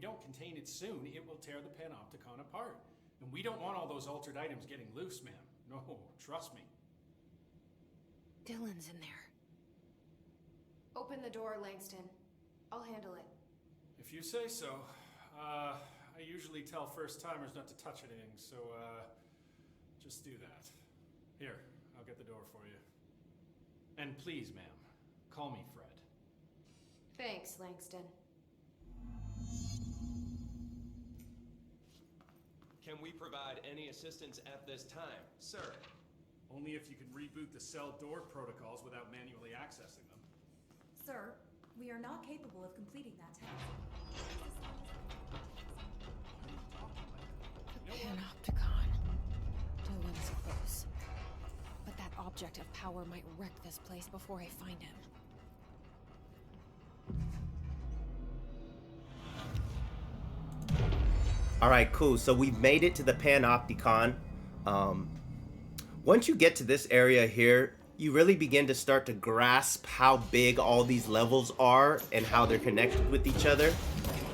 don't contain it soon, it will tear the Panopticon apart. And we don't want all those altered items getting loose, ma'am. No, trust me. Dylan's in there. Open the door, Langston. I'll handle it. If you say so. I usually tell first-timers not to touch anything, so, just do that. Here, I'll get the door for you. And please, ma'am, call me Fred. Thanks, Langston. Can we provide any assistance at this time, sir? Only if you can reboot the cell door protocols without manually accessing them. Sir, we are not capable of completing that task. Panopticon. Dylan's close. But that object of power might wreck this place before I find him. Alright, cool. So we've made it to the Panopticon. Once you get to this area here, you really begin to start to grasp how big all these levels are and how they're connected with each other.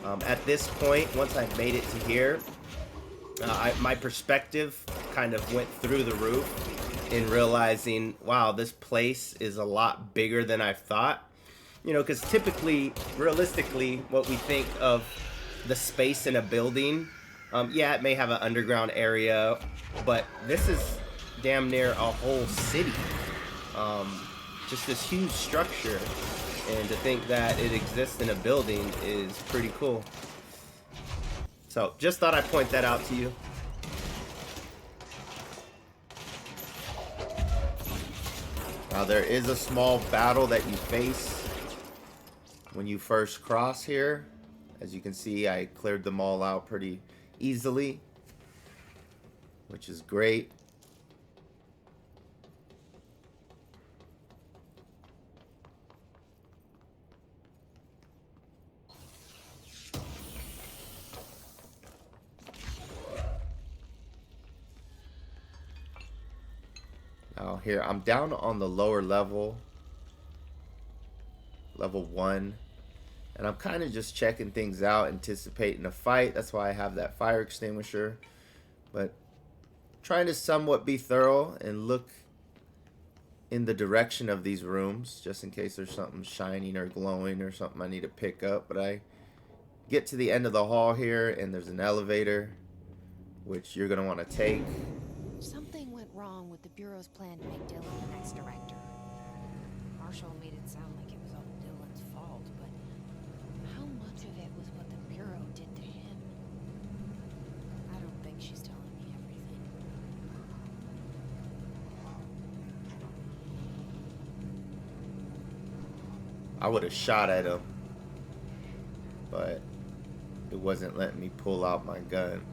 At this point, once I've made it to here, my perspective kind of went through the roof in realizing, wow, this place is a lot bigger than I thought. You know, because typically, realistically, what we think of the space in a building, yeah, it may have an underground area, but this is damn near a whole city. Just this huge structure, and to think that it exists in a building is pretty cool. So, just thought I'd point that out to you. Now, there is a small battle that you face when you first cross here. As you can see, I cleared them all out pretty easily, which is great. Now here, I'm down on the lower level, level 1, and I'm kind of just checking things out, anticipating a fight. That's why I have that fire extinguisher, but trying to somewhat be thorough and look in the direction of these rooms, just in case there's something shining or glowing or something I need to pick up. But I get to the end of the hall here, and there's an elevator, which you're going to want to take. Something went wrong with the Bureau's plan to make Dylan the next director. Marshall made it sound like it was all Dylan's fault, but how much of it was what the Bureau did to him? I don't think she's telling me everything. I would have shot at him, but it wasn't letting me pull out my gun.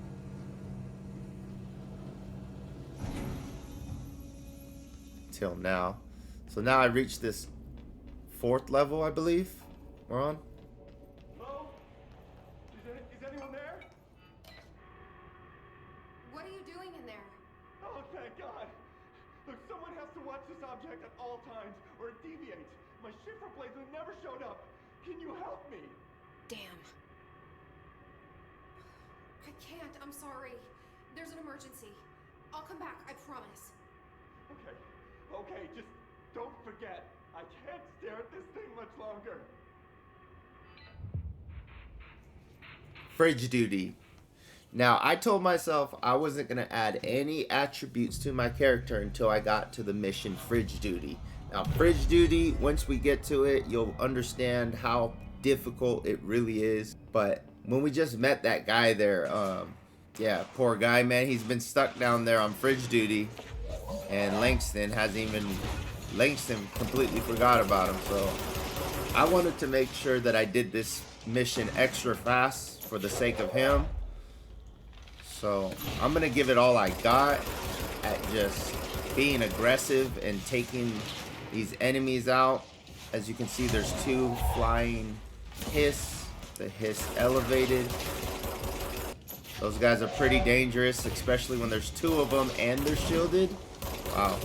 Till now. So now I reached this 4th level, I believe we're on. Hello? Is anyone there? What are you doing in there? Oh, thank God. Look, someone has to watch this object at all times, or it deviates. My shifter blazer never showed up. Can you help me? Damn. I can't. I'm sorry. There's an emergency. I'll come back. I promise. Okay. Okay, just don't forget. I can't stare at this thing much longer. Fridge duty. Now, I told myself I wasn't going to add any attributes to my character until I got to the mission Fridge duty. Now, Fridge duty, once we get to it, you'll understand how difficult it really is. But when we just met that guy there, yeah, poor guy, man, he's been stuck down there on Fridge duty. And Langston completely forgot about him. So I wanted to make sure that I did this mission extra fast for the sake of him. So I'm gonna give it all I got at just being aggressive and taking these enemies out. As you can see, there's 2 flying hiss. The hiss elevated. Those guys are pretty dangerous, especially when there's 2 of them and they're shielded. Wow.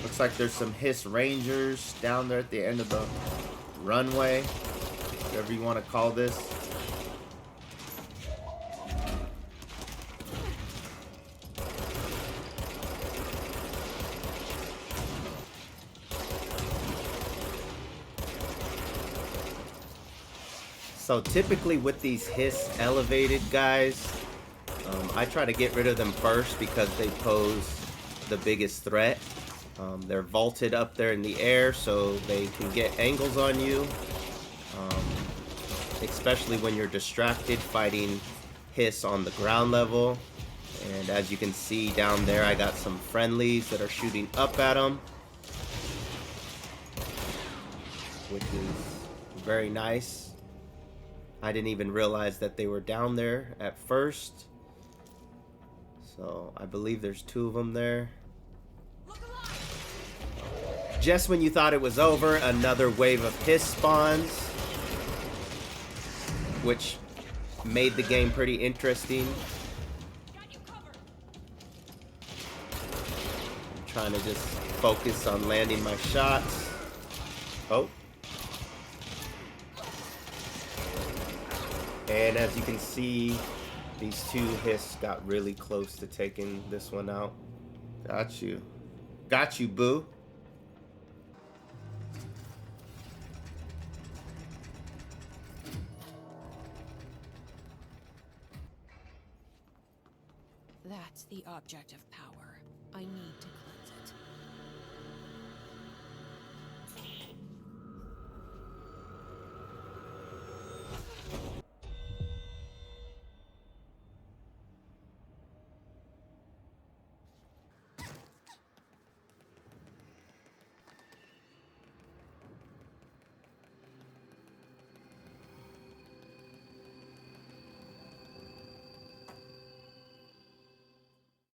Looks like there's some Hiss Rangers down there at the end of the runway. whatever you want to call this. So typically with these hiss elevated guys, I try to get rid of them first because they pose the biggest threat. They're vaulted up there in the air, so they can get angles on you, especially when you're distracted fighting hiss on the ground level. And as you can see down there, I got some friendlies that are shooting up at them, which is very nice. I didn't even realize that they were down there at first. So I believe there's 2 of them there. Just when you thought it was over, another wave of hiss spawns, which made the game pretty interesting. I'm trying to just focus on landing my shots. Oh. And as you can see, these 2 hiss got really close to taking this one out. Got you. Got you, boo. That's the object of power. I need to